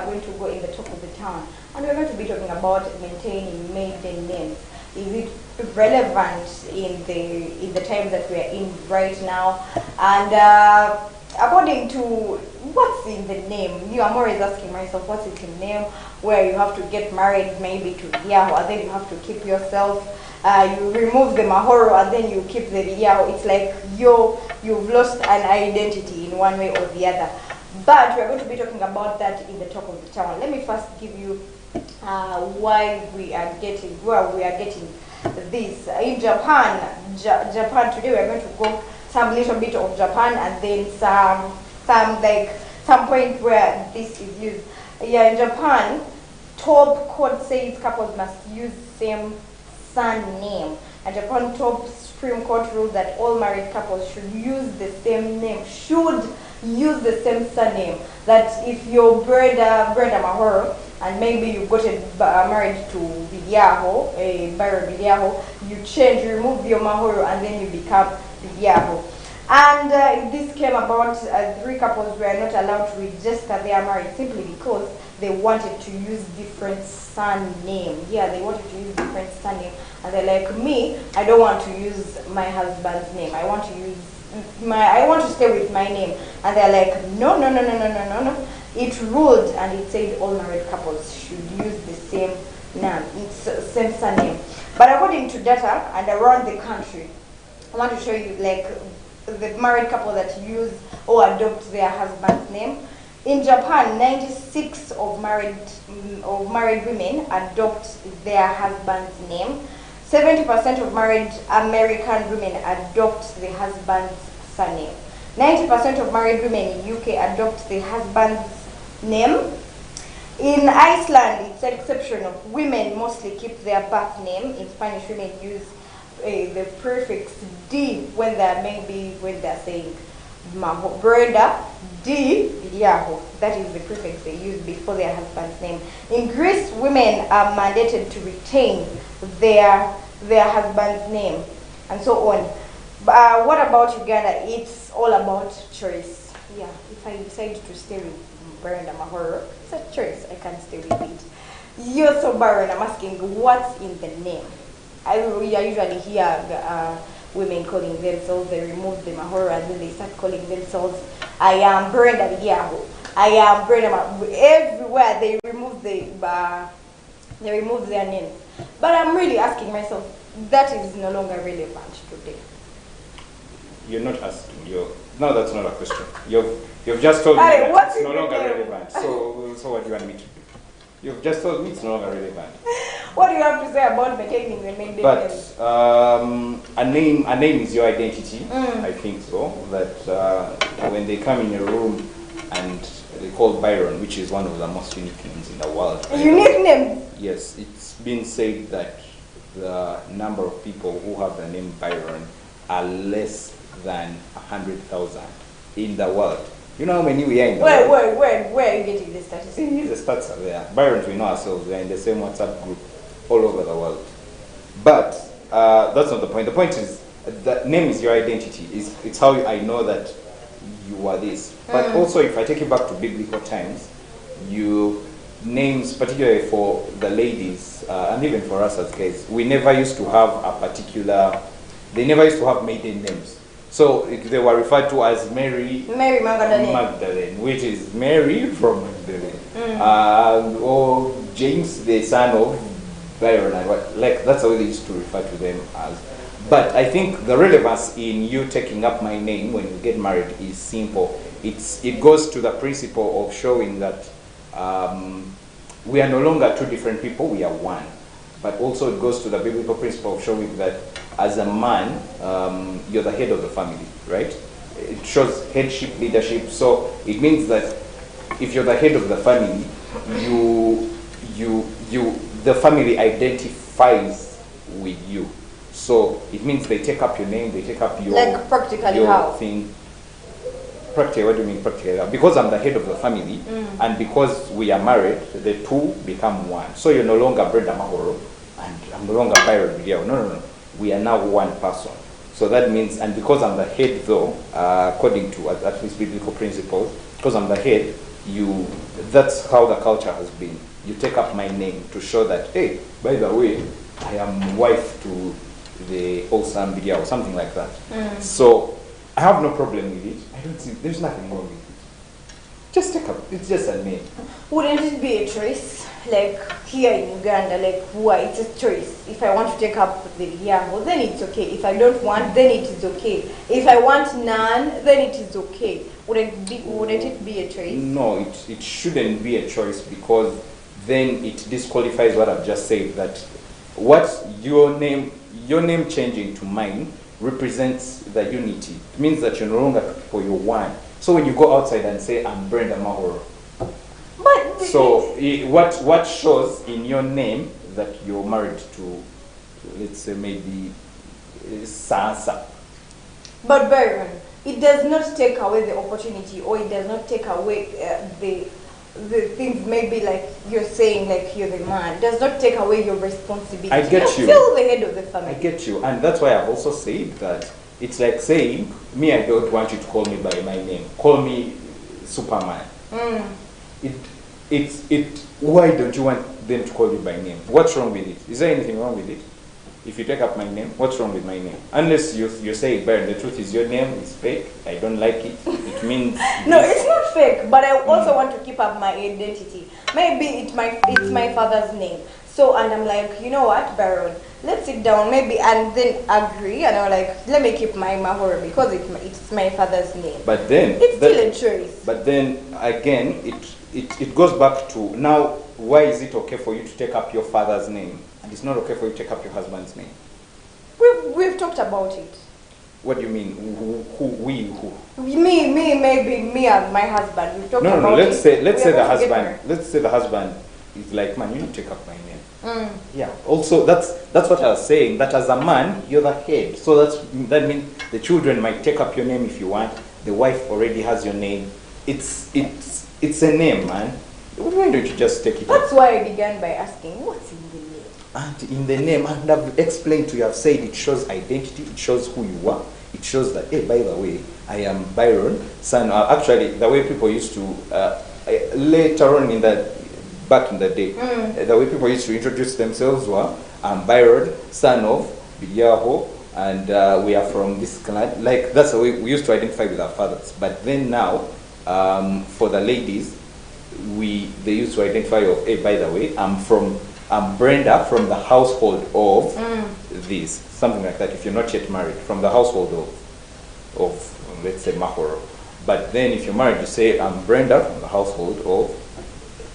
going to go in the talk of the town, and we're going to be talking about maintaining maiden names. Is it relevant in the time that we are in right now? And according to what's in the name, I'm always asking myself, what's in the name? Where you have to get married maybe to Yahoo, and then you have to keep yourself. You remove the mahoro and then you keep the Yahoo. It's like you've lost an identity in one way or the other. But we're going to be talking about that in the talk of the town. Let me first give you where we are getting this. In Japan, Japan today we're going to go some little bit of Japan and then some point where this is used. Yeah, in Japan, top court says couples must use same surname. And Japan top Supreme Court ruled that all married couples should use the same name, use the same surname. That if you're Brenda Mahoro, and maybe you got married to Vidiaho, Byron Vidiaho, you remove your Mahoro, and then you become Vidiaho. And this came about, 3 couples were not allowed to register their marriage simply because they wanted to use different surname. Yeah, they wanted to use different surname. And they're like, me, I don't want to use my husband's name. I want to stay with my name. And they're like, no. It ruled and it said all married couples should use the same name, same surname. But according to data and around the country, I want to show you like the married couple that use or adopt their husband's name. In Japan, 96% of married women adopt their husband's name. 70% of married American women adopt the husband's surname. 90% of married women in UK adopt the husband's name. In Iceland, it's exceptional. Women mostly keep their birth name. In Spanish, women use the prefix D when they're saying Brenda D Yahoo. That is the prefix they use before their husband's name. In Greece, women are mandated to retain their husband's name, and so on. What about Uganda? It's all about choice. Yeah, if I decide to stay with Brenda Mahoro, it's a choice. I can stay with it. You're so barren. I'm asking, what's in the name? I usually hear women calling themselves, they remove the Mahoro and then they start calling themselves, I am Brenda Yahoo. I am Brenda Mahoro. Everywhere they remove their names. But I'm really asking myself, that is no longer relevant today. You're not asking. No, that's not a question. You've just told me that it's no longer relevant. So what do you want me to do? You've just told me it's no longer relevant. What do you have to say about maintaining the maiden name? A name is your identity. I think so. That when they come in a room and they call Byron, which is one of the most unique names in the world. Unique name? Yes, it's been said that the number of people who have the name Byron are less than 100,000 in the world. You know how many we are in the world? Where are you getting the statistics? The stats are there. Byrons, we know ourselves. We are in the same WhatsApp group all over the world. But that's not the point. The point is that name is your identity. It's how I know that you are this. But also, if I take you back to biblical times, names, particularly for the ladies, and even for us as guys, we never used to have they never used to have maiden names. So they were referred to as Mary Magdalene, which is Mary from Magdalene, or James, the son of Byron. That's how they used to refer to them as. But I think the relevance in you taking up my name when you get married is simple. It goes to the principle of showing that we are no longer 2 different people, we are one. But also it goes to the biblical principle of showing that as a man, you're the head of the family, right? It shows headship, leadership. So it means that if you're the head of the family, the family identifies with you. So it means they take up your name, they take up your thing. Practically, what do you mean practically? Because I'm the head of the family, and because we are married, the 2 become one. So you're no longer Brenda Mahoro, and I'm no longer Byron Video. No. We are now one person. So that means, and because I'm the head though, according to at least biblical principles, because I'm the head, that's how the culture has been. You take up my name to show that, hey, by the way, I am wife to the awesome video or something like that. So I have no problem with it. I don't see, there's nothing wrong with it. Just take up, it's just a name. Wouldn't it be a choice? Like here in Uganda, like why it's a choice. If I want to take up the Yambo, then it's okay. If I don't want, then it is okay. If I want none, then it is okay. Wouldn't it be a choice? No, it shouldn't be a choice, because then it disqualifies what I've just said, that what your name changing to mine represents the unity. It means that you're no longer for your one. So when you go outside and say, I'm Brenda Mahoro, but so what shows in your name that you're married to, let's say maybe Sansa. But Byron, it does not take away the opportunity, or it does not take away the things, maybe like you're saying, like you're the man. It does not take away your responsibility. I get you. You're still the head of the family. I get you. And that's why I've also said that it's like saying, me, I don't want you to call me by my name. Call me Superman. Why don't you want them to call you by name? What's wrong with it? Is there anything wrong with it? If you take up my name, what's wrong with my name? Unless you say, Baron, the truth is your name is fake, I don't like it, it means... No, it's not fake, but I also want to keep up my identity. Maybe it's my father's name. So, and I'm like, you know what, Baron, let's sit down, maybe, and then agree, and I'm like, let me keep my Mahoro, because it's my father's name. But then... It's still a choice. But then, again, it goes back to, now, why is it okay for you to take up your father's name? And it's not okay for you to take up your husband's name. We've talked about it. What do you mean? Who? Me, maybe me and my husband. We've talked about it. No. Let's say the husband is like, man, you need to take up my name. Yeah. Also, that's what I was saying. That as a man, you're the head. So that means the children might take up your name if you want. The wife already has your name. It's a name, man. Why don't you just take it? That's why I began by asking, what's in the name? And in the name, and I've explained to you, I've said it shows identity, it shows who you are, it shows that, hey, by the way, I am Byron, son. Actually, the way people used to, later on back in the day, the way people used to introduce themselves were, I'm Byron, son of Bidiaho, and we are from this clan. Like, that's the way we used to identify with our fathers. But then now, for the ladies, they used to identify, hey, by the way, I'm Brenda from the household of this, something like that. If you're not yet married, from the household of let's say Mahoro. But then if you're married, you say I'm Brenda from the household of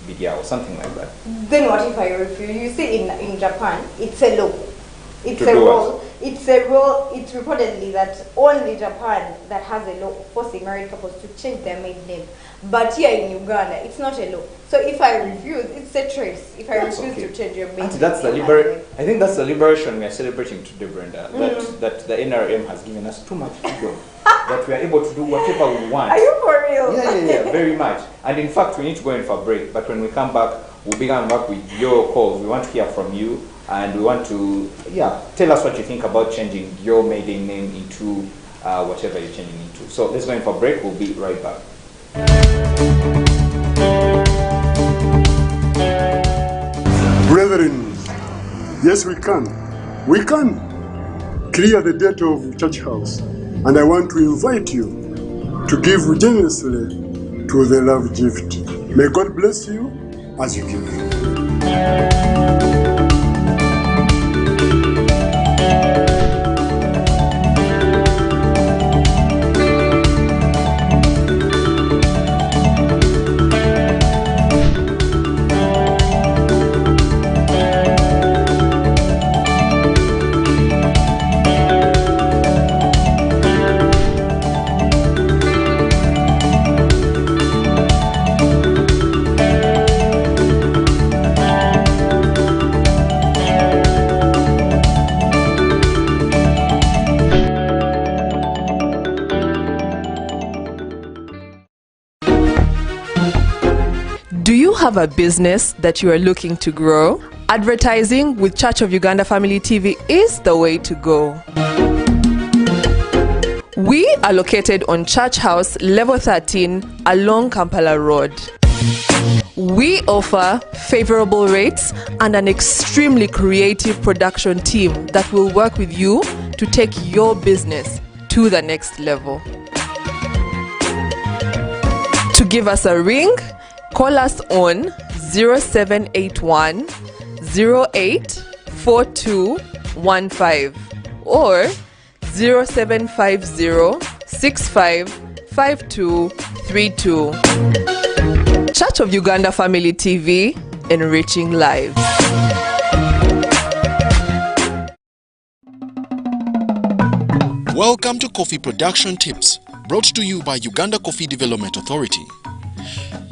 Bidia or something like that. Then what if I refuse? You see, in Japan, it's a law. It's a rule. It's a rule. It's reportedly that only Japan that has a law forcing married couples to change their maiden name. But here in Uganda, it's not a law. So if I refuse, it's a choice. If I refuse to change your maiden name, I think that's the liberation we are celebrating today, Brenda. That the NRM has given us too much freedom. That we are able to do whatever we want. Are you for real? Yeah, very much. And in fact, we need to go in for a break. But when we come back, we'll begin back with your calls. We want to hear from you. And we want to, tell us what you think about changing your maiden name into whatever you're changing into. So let's go in for a break. We'll be right back. Brethren, yes, we can. We can clear the debt of church house. And I want to invite you to give generously to the love gift. May God bless you as you give. Do you have a business that you are looking to grow? Advertising with Church of Uganda Family TV is the way to go. We are located on Church House, level 13, along Kampala Road. We offer favorable rates and an extremely creative production team that will work with you to take your business to the next level. To give us a ring, call us on 0781 084215 or 0750 655232. Church of Uganda Family TV, enriching lives. Welcome to Coffee Production Tips, brought to you by Uganda Coffee Development Authority.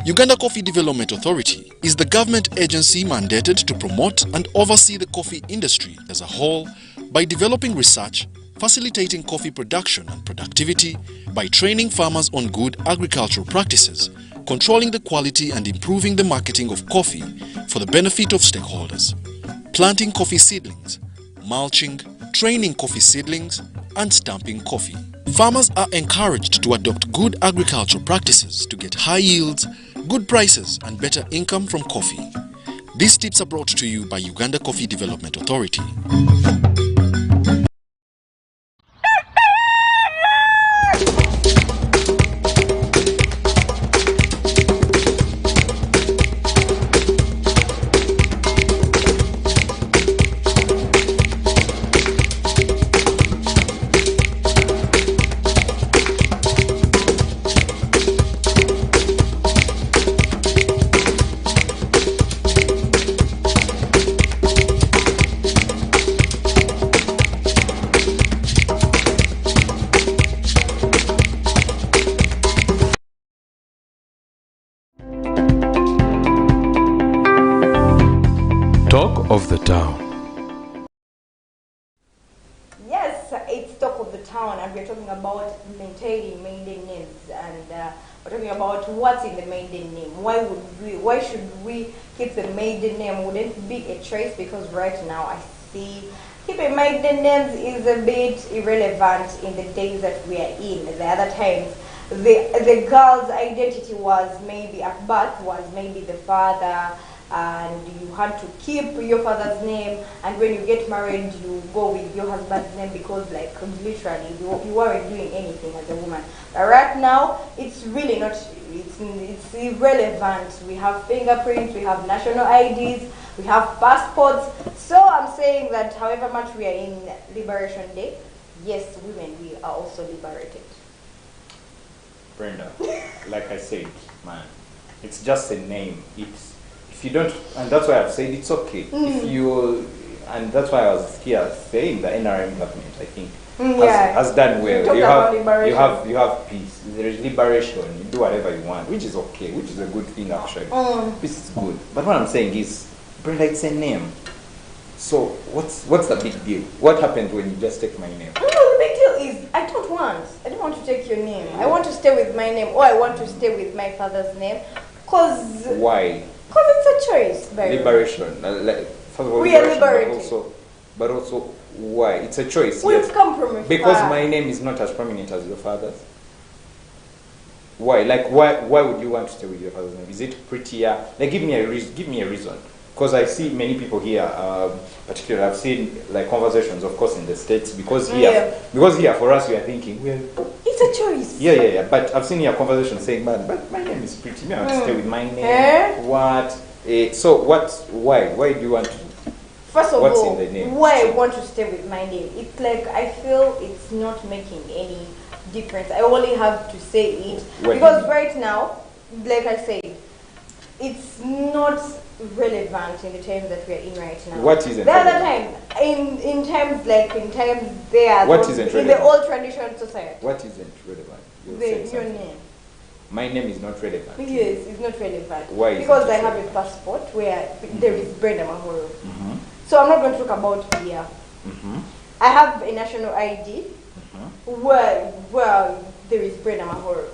Uganda Coffee Development Authority is the government agency mandated to promote and oversee the coffee industry as a whole by developing research, facilitating coffee production and productivity, by training farmers on good agricultural practices, controlling the quality and improving the marketing of coffee for the benefit of stakeholders, planting coffee seedlings, mulching, training coffee seedlings, and stamping coffee. Farmers are encouraged to adopt good agricultural practices to get high yields, good prices, and better income from coffee. These tips are brought to you by Uganda Coffee Development Authority. Talk of the town. Yes, it's talk of the town, and we're talking about maintaining maiden names, and we're talking about what's in the maiden name. Why should we keep the maiden name? Wouldn't it be a choice? Because right now I see keeping maiden names is a bit irrelevant in the days that we are in. The other times, the girl's identity was maybe at birth was maybe the father, and you had to keep your father's name, and when you get married you go with your husband's name because like literally you weren't doing anything as a woman. But right now it's really not, it's irrelevant. We have fingerprints, we have national IDs, we have passports. So I'm saying that however much we are in Liberation Day, yes, women, we are also liberated. Brenda, like I said, man, it's just a name. If you don't, and that's why I've said it's okay. If you, and that's why I was here saying the NRM government, I think, has done well. You have peace. There is liberation. You do whatever you want, which is okay, which is a good thing actually. Peace is good. But what I'm saying is, Brenda, it's a name. So what's the big deal? What happens when you just take my name? No, the big deal is I don't want to take your name. I want to stay with my name, or I want to stay with my father's name. Cause why? Because it's a choice, baby. Liberation. First of all, we are liberated. But also, why? It's a choice. We've come from a because far. my name is not as prominent as your father's. Why? Like, why would you want to stay with your father's name? Is it prettier? Like, give me a reason. Because I see many people here, particularly I've seen like conversations, of course, in the States, because here for us we are thinking, well, it's a choice. Yeah. But I've seen your conversations saying, man, but my name is pretty. Me, I want to stay with my name. What? So what? Why? Why do you want to? First of what's all, in the name? why I want to stay with my name? It's like I feel it's not making any difference. I only have to say it because right now, like I said, it's not relevant in the times that we are in right now. What isn't the other relevant? time in times there what isn't in relevant? the old traditional society. What isn't relevant? Your name. My name is not relevant. Yes, it's not relevant. Why? Because I have a passport where there is Brenda Mahoro. So I'm not going to talk about here. I have a national ID where there is Brenda Mahoro.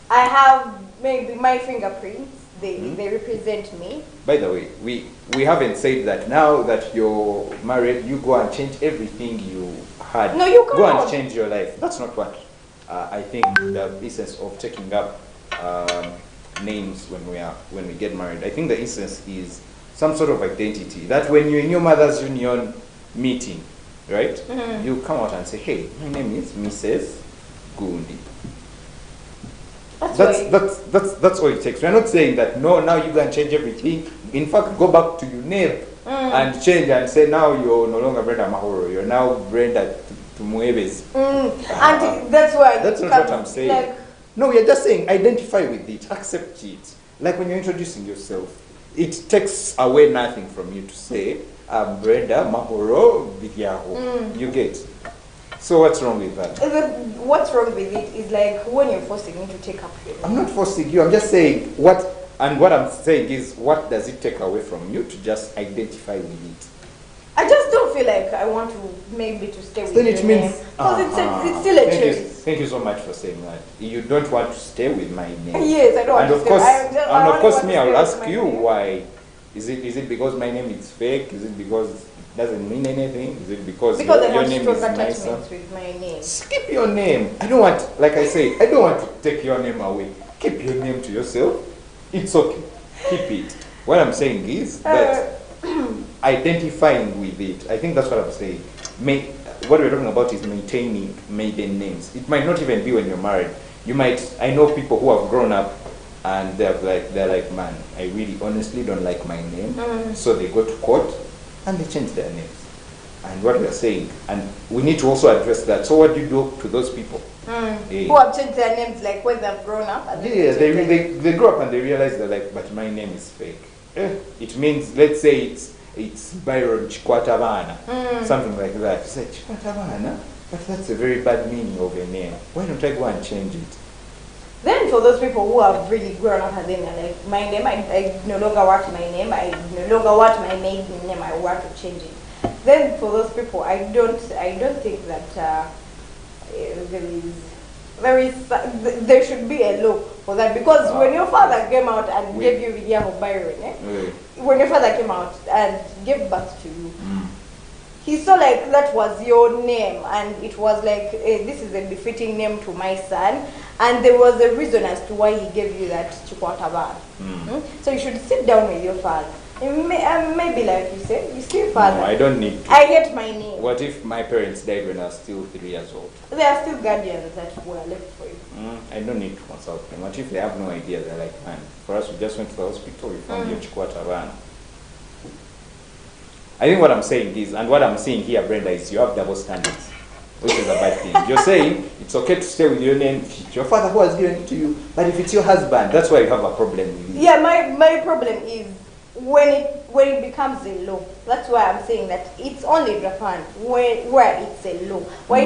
I have maybe my fingerprints. They represent me. By the way, we haven't said that now that you're married, you go and change everything you had. No, you can't. Go and change your life. That's not what I think the essence of taking up names when we get married. I think the essence is some sort of identity. That when you're in your mother's union meeting, right? You come out and say, "Hey, my name is Mrs. Gundi." That's all it takes. We're not saying that no, now you can change everything. In fact, go back to your name and change and say now you're no longer Brenda Mahoro. You're now Brenda Tumuebes. And that's why that's not what I'm saying. Like, no, we're just saying identify with it, accept it. Like when you're introducing yourself, it takes away nothing from you to say I'm Brenda Mahoro Bigiaho. You get. So what's wrong with that? What's wrong with it is like when you're forcing me to take up your name. I'm not forcing you. I'm just saying what I'm saying is what does it take away from you to just identify with it? I just don't feel like I want to maybe to stay with Then your it means name. Because it's still a choice. Thank you so much for saying that. You don't want to stay with my name. Yes, I don't want And to of course, I of course, want me, to I'll stay ask with you my name. why. Is it because my name is fake? Is it because it doesn't mean anything? Is it because I your have name strong is nicer? attachments with my name. Keep your name. I don't want, like I say, I don't want to take your name away. Keep your name to yourself. It's okay. Keep it. What I'm saying is that identifying with it. I think that's what I'm saying. What we're talking about is maintaining maiden names. It might not even be when you're married. You might. I know people who have grown up and they're like, man, I really honestly don't like my name. So they go to court and they change their names. And what we're saying, and we need to also address that. So what do you do to those people? Who have changed their names like when they've grown up? And they grow up and they realize that like, but my name is fake. It means, let's say it's Byron Chikwatabana, something like that. You say Chikwatabana, but that's a very bad meaning of a name. Why don't I go and change it? Then for those people who have really grown up and then like my name, I no longer want my name, I no longer want my maiden name, I want to change it. Then for those people, I don't think that there should be a law for that, because when your father came out and gave you William Byron, when your father came out and gave birth to you, he saw like that was your name and it was like this is a befitting name to my son, and there was a reason as to why he gave you that Chikwataban. So you should sit down with your father. Maybe like you said, you still father. No, I don't need to. I get my name. What if my parents died when I was still 3 years old? There are still guardians that were left for you. I don't need to consult them. What if they have no idea? They're like, man, for us, we just went to the hospital, we found your Chikwataban. I think what I'm saying is, and what I'm seeing here, Brenda, is you have double standards, which is a bad thing. You're saying it's okay to stay with your name if it's your father who has given it to you, but if it's your husband, that's why you have a problem with it. Yeah, my problem is when it becomes a law. That's why I'm saying that it's only Japan where it's a law. Why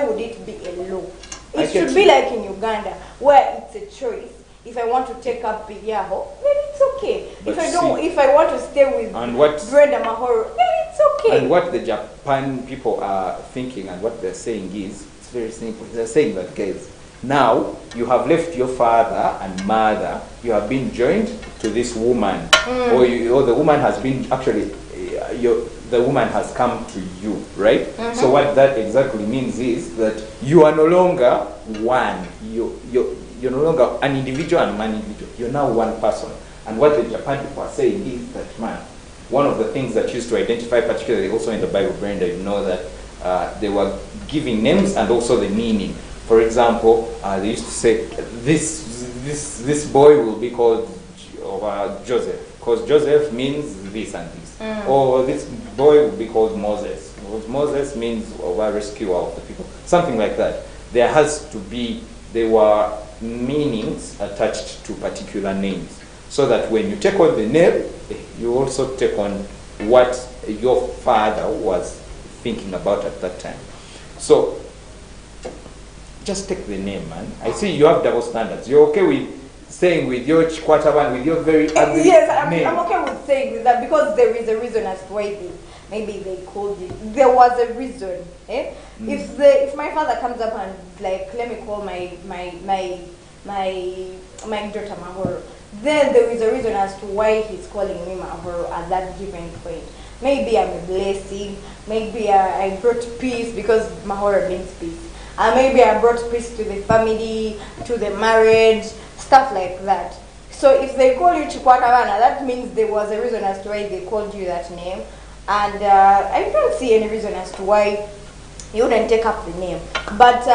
would it be a law? It should be like in Uganda where it's a choice. If I want to take up Biyaho, then it's okay. But if I want to stay with Brenda Mahoro, then it's okay. And what the Japan people are thinking and what they're saying is, it's very simple. They're saying that, guys, now you have left your father and mother, you have been joined to this woman, or the woman has been actually, the woman has come to you, right? So what that exactly means is that you are no longer one. You're no longer an individual and one individual. You're now one person. And what the Japan people are saying is that, man, one of the things that used to identify, particularly also in the Bible, Brenda, you know that they were giving names and also the meaning. For example, they used to say, this boy will be called Joseph, because Joseph means this and this. Or this boy will be called Moses, because Moses means a rescuer of the people. Something like that. There were meanings attached to particular names, so that when you take on the name, you also take on what your father was thinking about at that time. So just take the name, man. I see you have double standards. You're okay with saying with your Chikwataban, with your very ugly name? I'm okay with saying that because there is a reason as to why maybe they called it. There was a reason. If my father comes up and like, let me call my daughter Mahoro, then there is a reason as to why he's calling me Mahoro at that given point. Maybe I'm a blessing. Maybe I brought peace because Mahoro means peace. Maybe I brought peace to the family, to the marriage, stuff like that. So if they call you Chikwatabana, that means there was a reason as to why they called you that name. And I don't see any reason as to why you wouldn't take up the name. But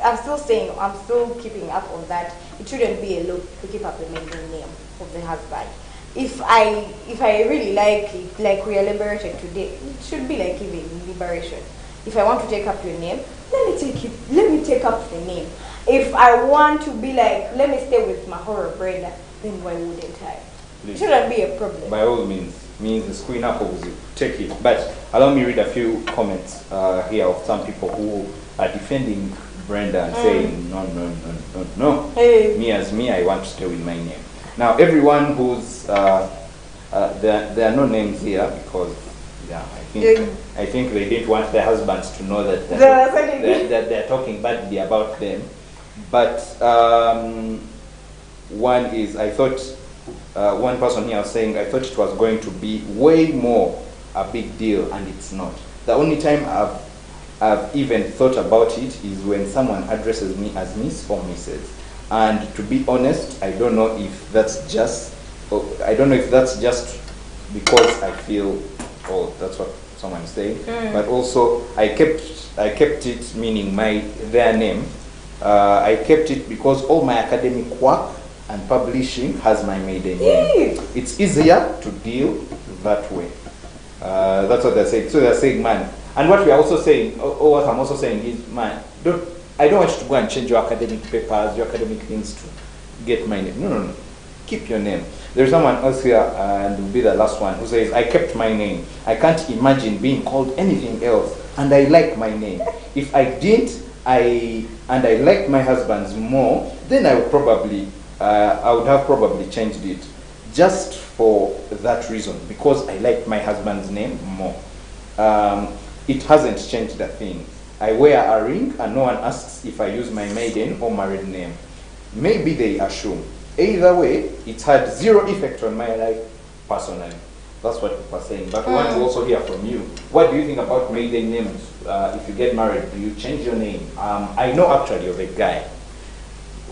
I'm still saying, I'm still keeping up on that. It shouldn't be a law to keep up the maiden name of the husband. If I really like it, like we are liberated today, it should be like even liberation. If I want to take up your name, let me take up the name. If I want to be like, let me stay with Mahoro Brenda, then why wouldn't I? It shouldn't be a problem. By all means the screen up you take it. But allow me read a few comments here of some people who are defending Brenda and saying no. Hey. Me as me, I want to stay with my name. Now everyone who's there are no names here because I think they didn't want their husbands to know that they're talking badly about them. But one is, I thought, one person here was saying, I thought it was going to be way more a big deal, and it's not. The only time I've even thought about it is when someone addresses me as Miss or Mrs. And to be honest, I don't know if that's just because I feel, oh, that's what someone's saying. But also, I kept it, meaning their name. I kept it because all my academic work and publishing has my maiden name. It's easier to deal that way. That's what they're saying. So they're saying, man. And what we are also saying, or what I'm also saying is, man, I don't want you to go and change your academic papers, your academic things to get my name. No. Keep your name. There's someone else here, and will be the last one, who says, I kept my name. I can't imagine being called anything else, and I like my name. If I didn't, I like my husband's more, then I would have probably changed it just for that reason, because I like my husband's name more. It hasn't changed a thing. I wear a ring and no one asks if I use my maiden or married name. Maybe they assume. Either way, it's had zero effect on my life personally. That's what people are saying. But we want to also hear from you. What do you think about maiden names? If you get married, do you change your name? I know actually of a guy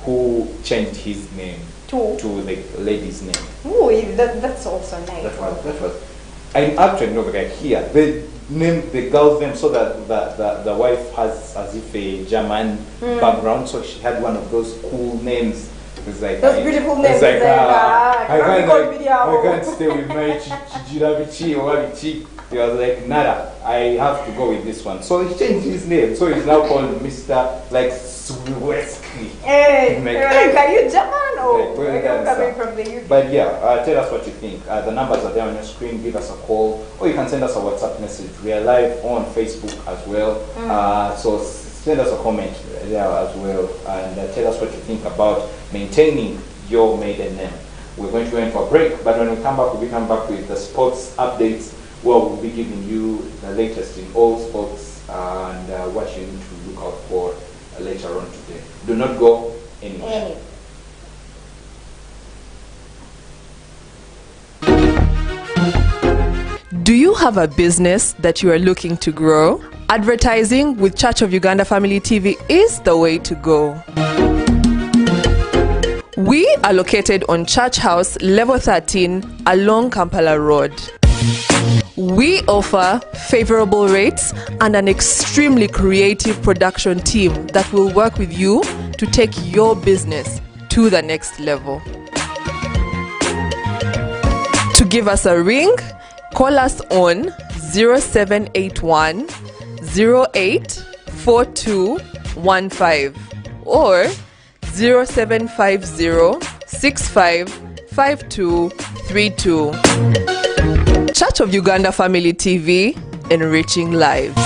who changed his name to the lady's name. Ooh, that's also nice. That was. I actually know the guy here. They named the girl's name so that the wife has as if a German background, so she had one of those cool names. It's like those beautiful names. It's like I can't stay with my Chiravichi or Wavichi. He was like, nada, I have to go with this one. So he changed his name. So he's now called Mr. like Swiweski. Hey, are you German or like, are you coming from the UK? But yeah, tell us what you think. The numbers are there on your screen. Give us a call, or you can send us a WhatsApp message. We are live on Facebook as well. So send us a comment there as well, and tell us what you think about maintaining your maiden name. We're going to go in for a break, but when we come back, we'll be coming back with the sports updates, where we'll be giving you the latest in all sports and what you need to look out for later on today. Do not go anywhere. Do you have a business that you are looking to grow? Advertising with Church of Uganda Family TV is the way to go. We are located on Church House, level 13, along Kampala Road. We offer favorable rates and an extremely creative production team that will work with you to take your business to the next level. To give us a ring, call us on 0781 084215 or 0750 655232. Church of Uganda Family TV, enriching lives.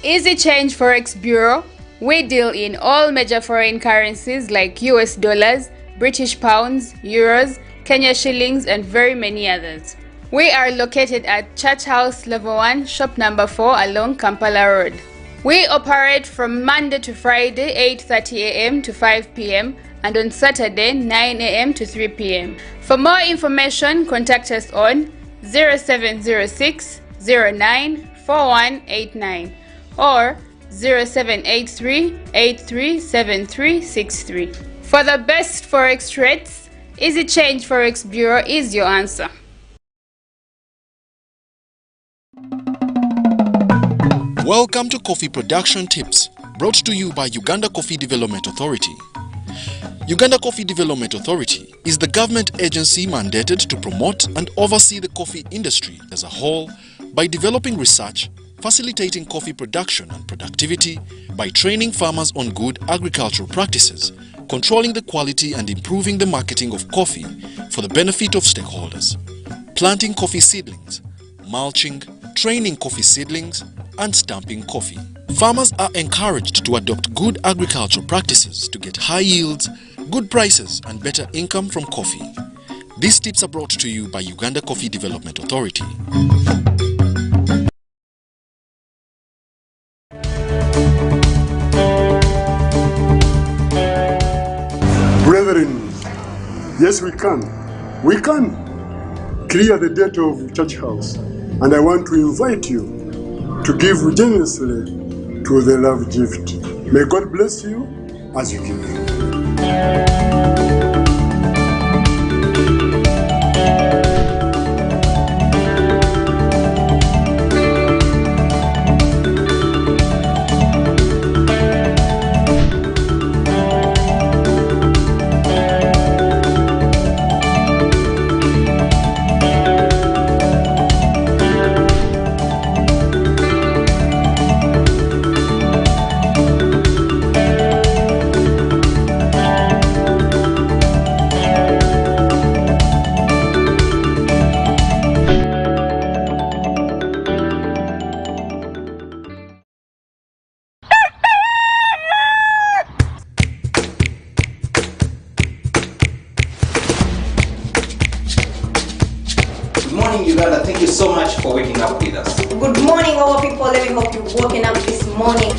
Easy Change Forex Bureau. We deal in all major foreign currencies like US dollars, British pounds, euros, Kenya shillings, and very many others. We are located at Church House Level 1, Shop number 4 along Kampala Road. We operate from Monday to Friday 8:30 a.m. to 5 p.m. and on Saturday 9 a.m. to 3 p.m. For more information, contact us on 0706 09 4189 or 0783 837363. For the best forex rates, Easy Change Forex Bureau is your answer. Welcome to Coffee Production Tips, brought to you by Uganda Coffee Development Authority. Uganda Coffee Development Authority is the government agency mandated to promote and oversee the coffee industry as a whole by developing research, facilitating coffee production and productivity, by training farmers on good agricultural practices, controlling the quality and improving the marketing of coffee for the benefit of stakeholders, planting coffee seedlings, mulching, training coffee seedlings, and stamping coffee. Farmers are encouraged to adopt good agricultural practices to get high yields, good prices, and better income from coffee. These tips are brought to you by Uganda Coffee Development Authority. Brethren, yes we can. We can clear the debt of Church House. And I want to invite you to give generously to the love gift. May God bless you as you give. Good morning, Uganda. Thank you so much for waking up with us. Good morning, our people. Let me hope you've woken up this morning.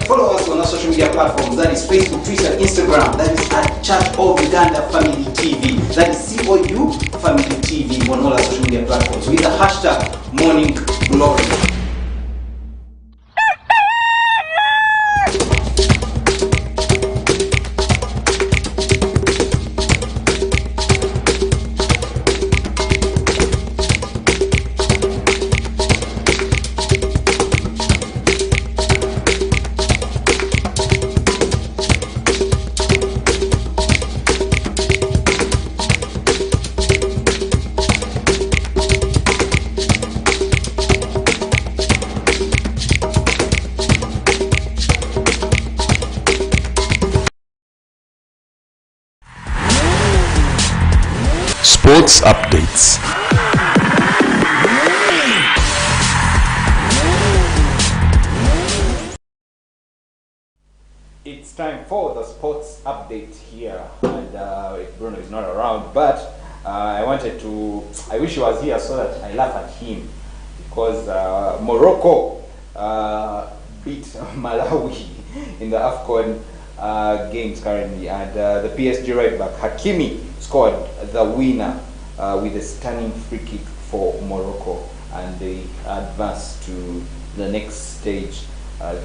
Follow us on our social media platforms. That is Facebook, Twitter, Instagram. That is at Church of Uganda Family TV. That is COU Family TV on all our social media platforms with the hashtag Morning Glory. Sports updates. It's time for the sports update here, and Bruno is not around, but I wish he was here so that I laugh at him, because Morocco beat Malawi in the AFCON games currently, and the PSG right back Hakimi scored the winner with a stunning free kick for Morocco, and they advanced to the next stage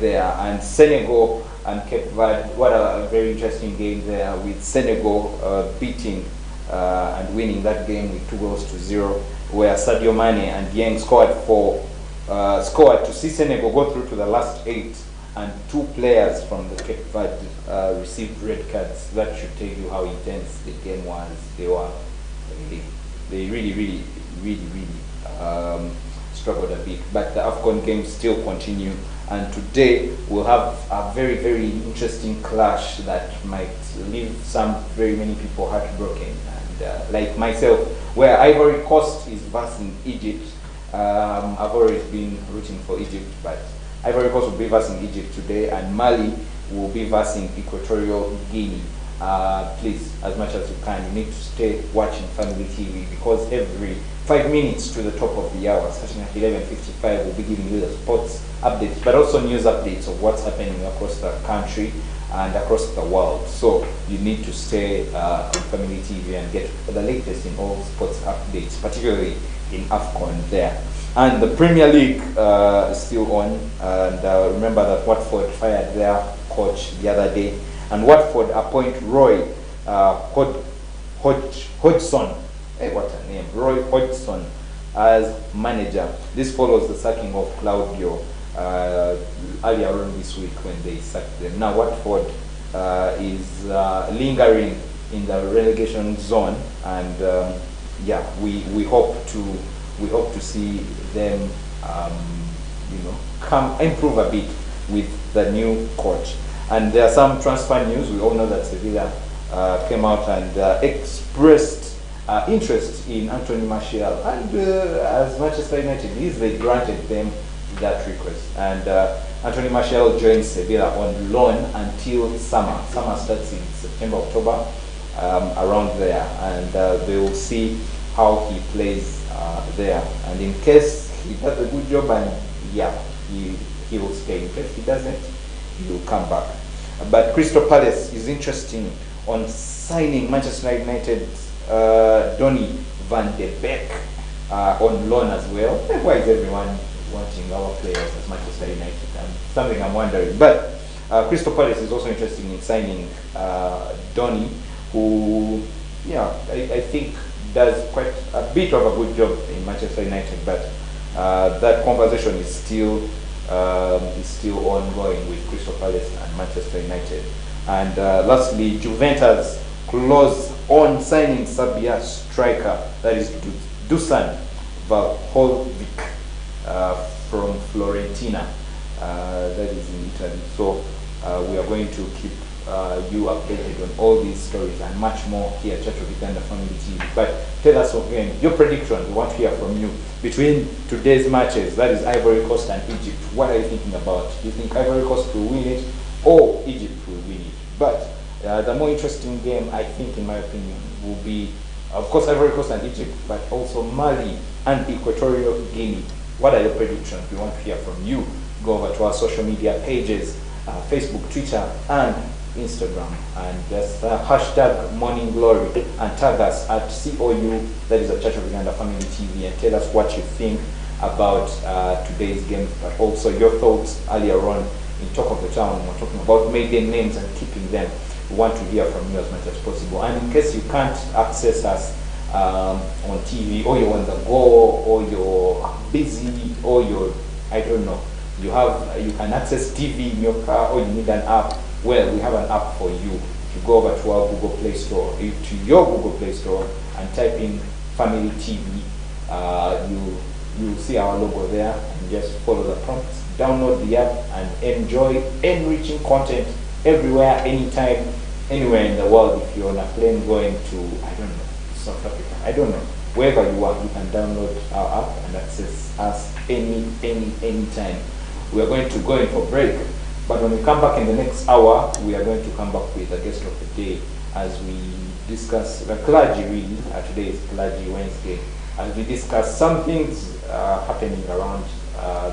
there. And Senegal and Cape Verde, what a very interesting game there, with Senegal beating and winning that game with 2-0, where Sadio Mane and Dieng scored to see Senegal go through to the last 8, and 2 players from the Cape Verde received red cards. That should tell you how intense the game was. They really struggled a bit. But the AFCON games still continue, and today we'll have a very, very interesting clash that might leave very many people heartbroken. And like myself, where Ivory Coast is versing Egypt, I've always been rooting for Egypt, but Ivory Coast will be versing Egypt today, and Mali will be versing Equatorial Guinea. Please, as much as you can, you need to stay watching Family TV, because every 5 minutes to the top of the hour, starting at 11:55, we'll be giving you the sports updates, but also news updates of what's happening across the country and across the world. So you need to stay on Family TV and get the latest in all sports updates, particularly in AFCON there. And the Premier League is still on, and remember that Watford fired their coach the other day, and Watford appoint Roy Hodgson, what a name, Roy Hodgson, as manager. This follows the sacking of Claudio earlier on this week when they sacked them. Now Watford is lingering in the relegation zone, and yeah, we hope to see them come improve a bit with the new coach. And there are some transfer news. We all know that Sevilla came out and expressed interest in Anthony Martial, and as Manchester United they granted them that request. And Anthony Martial joins Sevilla on loan until summer. Summer starts in September, October, around there, and they will see how he plays there. And in case he does a good job, and yeah, he will stay. In case he doesn't, he will come back. But Crystal Palace is interested on signing Manchester United Donny van de Beek on loan as well. Why is everyone wanting our players as Manchester United? Something I'm wondering. But Crystal Palace is also interested in signing Donny, who, yeah, I think does quite a bit of a good job in Manchester United. But that conversation is still ongoing with Crystal Palace and Manchester United. And lastly, Juventus close on signing Serbia striker, that is Dusan Vlahovic from Fiorentina, that is in Italy. So we are going to keep you updated on all these stories and much more here at Church of Uganda Family TV. But tell us again your prediction. We want to hear from you between today's matches, that is Ivory Coast and Egypt. What are you thinking about? Do you think Ivory Coast will win it or Egypt will win it? But the more interesting game, I think, in my opinion, will be, of course, Ivory Coast and Egypt, but also Mali and Equatorial Guinea. What are your predictions? We want to hear from you. Go over to our social media pages, Facebook, Twitter, and Instagram, and just hashtag Morning Glory, and tag us at COU, that is a Church of Uganda Family TV, and tell us what you think about today's game, but also your thoughts earlier on in Talk of the Town. We're talking about maiden names and keeping them. We want to hear from you as much as possible. And in case you can't access us on TV, or you're on the go, or you're busy, or you're, I don't know, you can access TV in your car, or you need an app. Well, we have an app for you. If you go over to our Google Play Store, to your Google Play Store, and type in Family TV, you'll see our logo there, and just follow the prompts. Download the app and enjoy enriching content everywhere, anytime, anywhere in the world. If you're on a plane going to, I don't know, South Africa, I don't know, wherever you are, you can download our app and access us anytime. We are going to go in for break. But when we come back in the next hour, we are going to come back with the guest of the day as we discuss the clergy, really. Today is Clergy Wednesday, as we discuss some things happening around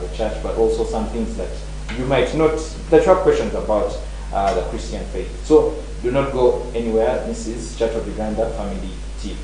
the church, but also some things that you might not, that you have questions about the Christian faith. So do not go anywhere. This is Church of Uganda Family TV.